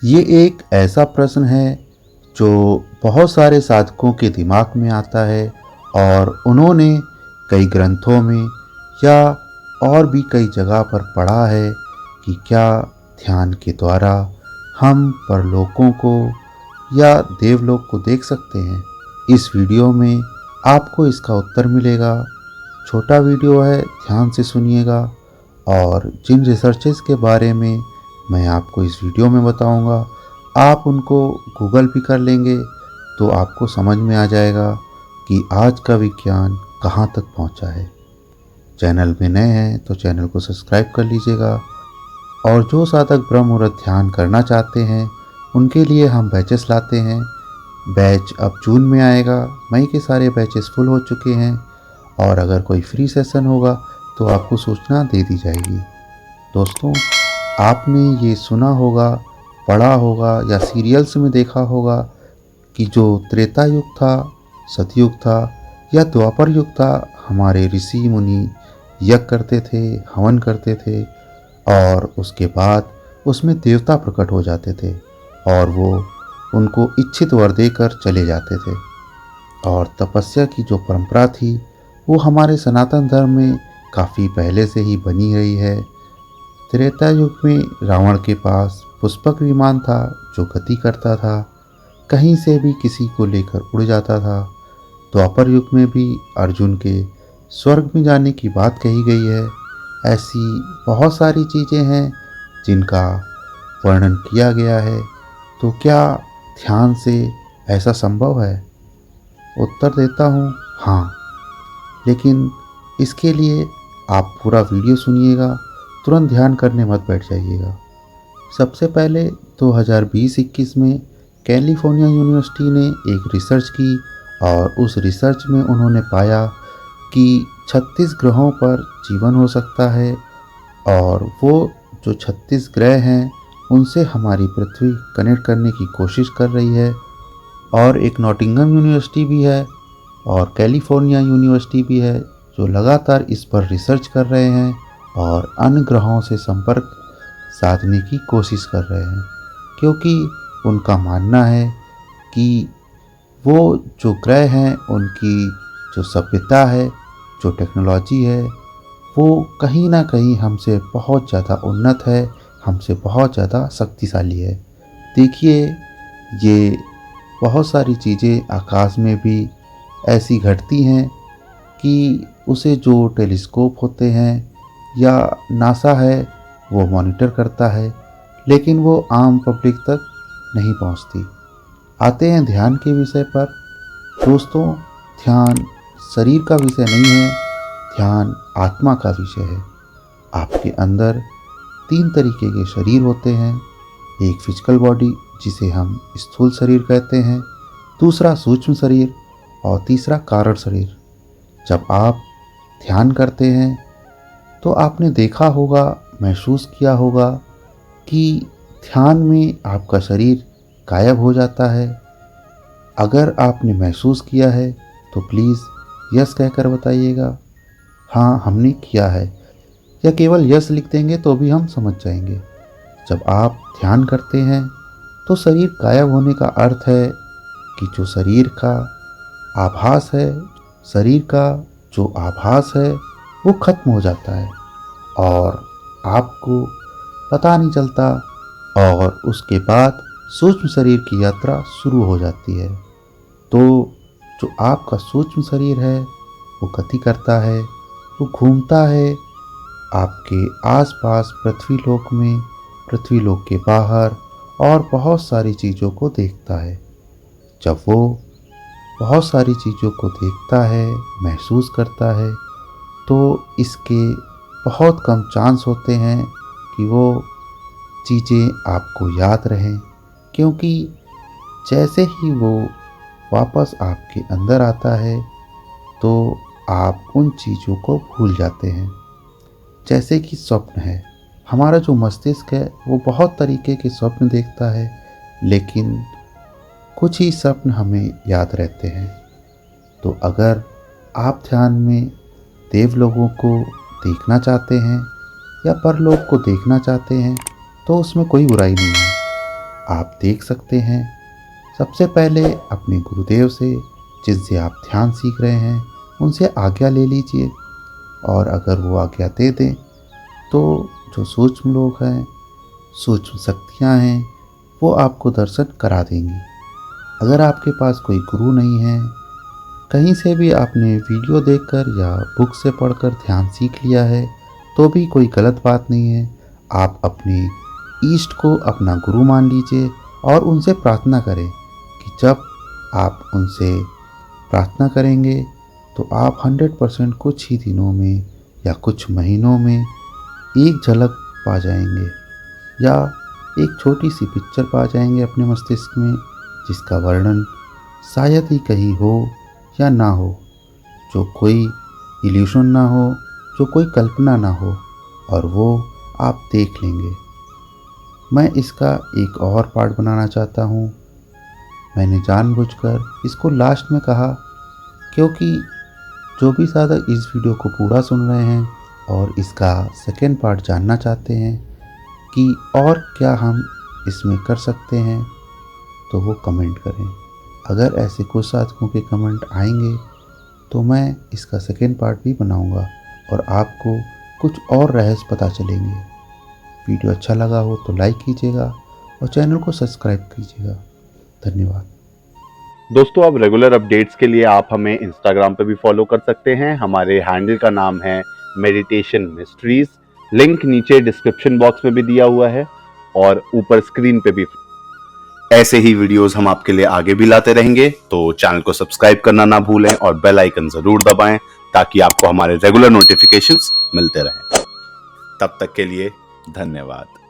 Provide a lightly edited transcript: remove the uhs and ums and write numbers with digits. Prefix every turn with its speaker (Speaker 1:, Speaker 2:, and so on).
Speaker 1: ये एक ऐसा प्रश्न है जो बहुत सारे साधकों के दिमाग में आता है और उन्होंने कई ग्रंथों में या और भी कई जगह पर पढ़ा है कि क्या ध्यान के द्वारा हम परलोकों को या देवलोक को देख सकते हैं। इस वीडियो में आपको इसका उत्तर मिलेगा। छोटा वीडियो है, ध्यान से सुनिएगा और जिन रिसर्चेस के बारे में मैं आपको इस वीडियो में बताऊंगा, आप उनको गूगल भी कर लेंगे तो आपको समझ में आ जाएगा कि आज का विज्ञान कहाँ तक पहुँचा है। चैनल में नए हैं तो चैनल को सब्सक्राइब कर लीजिएगा और जो साधक ब्रह्म मुहूर्त ध्यान करना चाहते हैं उनके लिए हम बैचेस लाते हैं। बैच अब जून में आएगा। मई के सारे बैचेस फुल हो चुके हैं और अगर कोई फ्री सेशन होगा तो आपको सूचना दे दी जाएगी। दोस्तों, आपने ये सुना होगा, पढ़ा होगा या सीरियल्स में देखा होगा कि जो त्रेता युग था, सतयुग था या द्वापर युग था, हमारे ऋषि मुनि यज्ञ करते थे, हवन करते थे और उसके बाद उसमें देवता प्रकट हो जाते थे और वो उनको इच्छित वर देकर चले जाते थे। और तपस्या की जो परंपरा थी वो हमारे सनातन धर्म में काफ़ी पहले से ही बनी रही है। त्रेता युग में रावण के पास पुष्पक विमान था जो गति करता था, कहीं से भी किसी को लेकर उड़ जाता था। द्वापर युग में भी अर्जुन के स्वर्ग में जाने की बात कही गई है। ऐसी बहुत सारी चीज़ें हैं जिनका वर्णन किया गया है। तो क्या ध्यान से ऐसा संभव है? उत्तर देता हूँ, हाँ। लेकिन इसके लिए आप पूरा वीडियो सुनिएगा, तुरंत ध्यान करने मत बैठ जाइएगा। सबसे पहले 2020-21 में कैलिफोर्निया यूनिवर्सिटी ने एक रिसर्च की और उस रिसर्च में उन्होंने पाया कि 36 ग्रहों पर जीवन हो सकता है और वो जो 36 ग्रह हैं उनसे हमारी पृथ्वी कनेक्ट करने की कोशिश कर रही है। और एक नॉटिंघम यूनिवर्सिटी भी है और कैलिफोर्निया यूनिवर्सिटी भी है जो लगातार इस पर रिसर्च कर रहे हैं और अन्य ग्रहों से संपर्क साधने की कोशिश कर रहे हैं, क्योंकि उनका मानना है कि वो जो ग्रह हैं उनकी जो सभ्यता है, जो टेक्नोलॉजी है, वो कहीं ना कहीं हमसे बहुत ज़्यादा उन्नत है, हमसे बहुत ज़्यादा शक्तिशाली है। देखिए, ये बहुत सारी चीज़ें आकाश में भी ऐसी घटती हैं कि उसे जो टेलीस्कोप होते हैं या नासा है वो मॉनिटर करता है, लेकिन वो आम पब्लिक तक नहीं पहुंचती। आते हैं ध्यान के विषय पर। दोस्तों, ध्यान शरीर का विषय नहीं है, ध्यान आत्मा का विषय है। आपके अंदर 3 तरीके के शरीर होते हैं। एक फिजिकल बॉडी जिसे हम स्थूल शरीर कहते हैं, दूसरा सूक्ष्म शरीर और तीसरा कारण शरीर। जब आप ध्यान करते हैं तो आपने देखा होगा, महसूस किया होगा कि ध्यान में आपका शरीर गायब हो जाता है। अगर आपने महसूस किया है तो प्लीज़ यस कहकर बताइएगा। हाँ, हमने किया है, या केवल यस लिख देंगे तो भी हम समझ जाएंगे। जब आप ध्यान करते हैं तो शरीर गायब होने का अर्थ है कि जो शरीर का आभास है, शरीर का जो आभास है वो खत्म हो जाता है और आपको पता नहीं चलता और उसके बाद सूक्ष्म शरीर की यात्रा शुरू हो जाती है। तो जो आपका सूक्ष्म शरीर है वो गति करता है, वो घूमता है आपके आसपास पृथ्वी लोक में, पृथ्वी लोक के बाहर और बहुत सारी चीज़ों को देखता है। जब वो बहुत सारी चीज़ों को देखता है, महसूस करता है, तो इसके बहुत कम चांस होते हैं कि वो चीज़ें आपको याद रहें, क्योंकि जैसे ही वो वापस आपके अंदर आता है तो आप उन चीज़ों को भूल जाते हैं। जैसे कि स्वप्न है, हमारा जो मस्तिष्क है वो बहुत तरीके के स्वप्न देखता है, लेकिन कुछ ही स्वप्न हमें याद रहते हैं। तो अगर आप ध्यान में देव लोगों को देखना चाहते हैं या परलोक को देखना चाहते हैं तो उसमें कोई बुराई नहीं है। आप देख सकते हैं। सबसे पहले अपने गुरुदेव से, जिनसे आप ध्यान सीख रहे हैं, उनसे आज्ञा ले लीजिए, और अगर वो आज्ञा दे दें तो जो सूक्ष्म लोग हैं, सूक्ष्म शक्तियाँ हैं, वो आपको दर्शन करा देंगी। अगर आपके पास कोई गुरु नहीं है, कहीं से भी आपने वीडियो देखकर या बुक से पढ़कर ध्यान सीख लिया है, तो भी कोई गलत बात नहीं है। आप अपने ईष्ट को अपना गुरु मान लीजिए और उनसे प्रार्थना करें कि जब आप उनसे प्रार्थना करेंगे तो आप 100% कुछ ही दिनों में या कुछ महीनों में एक झलक पा जाएंगे, या एक छोटी सी पिक्चर पा जाएंगे अपने मस्तिष्क में, जिसका वर्णन शायद ही कहीं हो या ना हो, जो कोई इल्यूशन ना हो, जो कोई कल्पना ना हो, और वो आप देख लेंगे। मैं इसका एक और पार्ट बनाना चाहता हूँ। मैंने जानबूझकर इसको लास्ट में कहा क्योंकि जो भी साधक इस वीडियो को पूरा सुन रहे हैं और इसका सेकेंड पार्ट जानना चाहते हैं कि और क्या हम इसमें कर सकते हैं, तो वो कमेंट करें। अगर ऐसे कुछ साधकों के कमेंट आएंगे तो मैं इसका सेकेंड पार्ट भी बनाऊंगा और आपको कुछ और रहस्य पता चलेंगे। वीडियो अच्छा लगा हो तो लाइक कीजिएगा और चैनल को सब्सक्राइब कीजिएगा। धन्यवाद।
Speaker 2: दोस्तों, अब रेगुलर अपडेट्स के लिए आप हमें इंस्टाग्राम पे भी फॉलो कर सकते हैं। हमारे हैंडल का नाम है मेडिटेशन मिस्ट्रीज। लिंक नीचे डिस्क्रिप्शन बॉक्स में भी दिया हुआ है और ऊपर स्क्रीन पे भी। ऐसे ही वीडियोस हम आपके लिए आगे भी लाते रहेंगे, तो चैनल को सब्सक्राइब करना ना भूलें और बेल आइकन जरूर दबाएं ताकि आपको हमारे रेगुलर नोटिफिकेशंस मिलते रहें। तब तक के लिए धन्यवाद।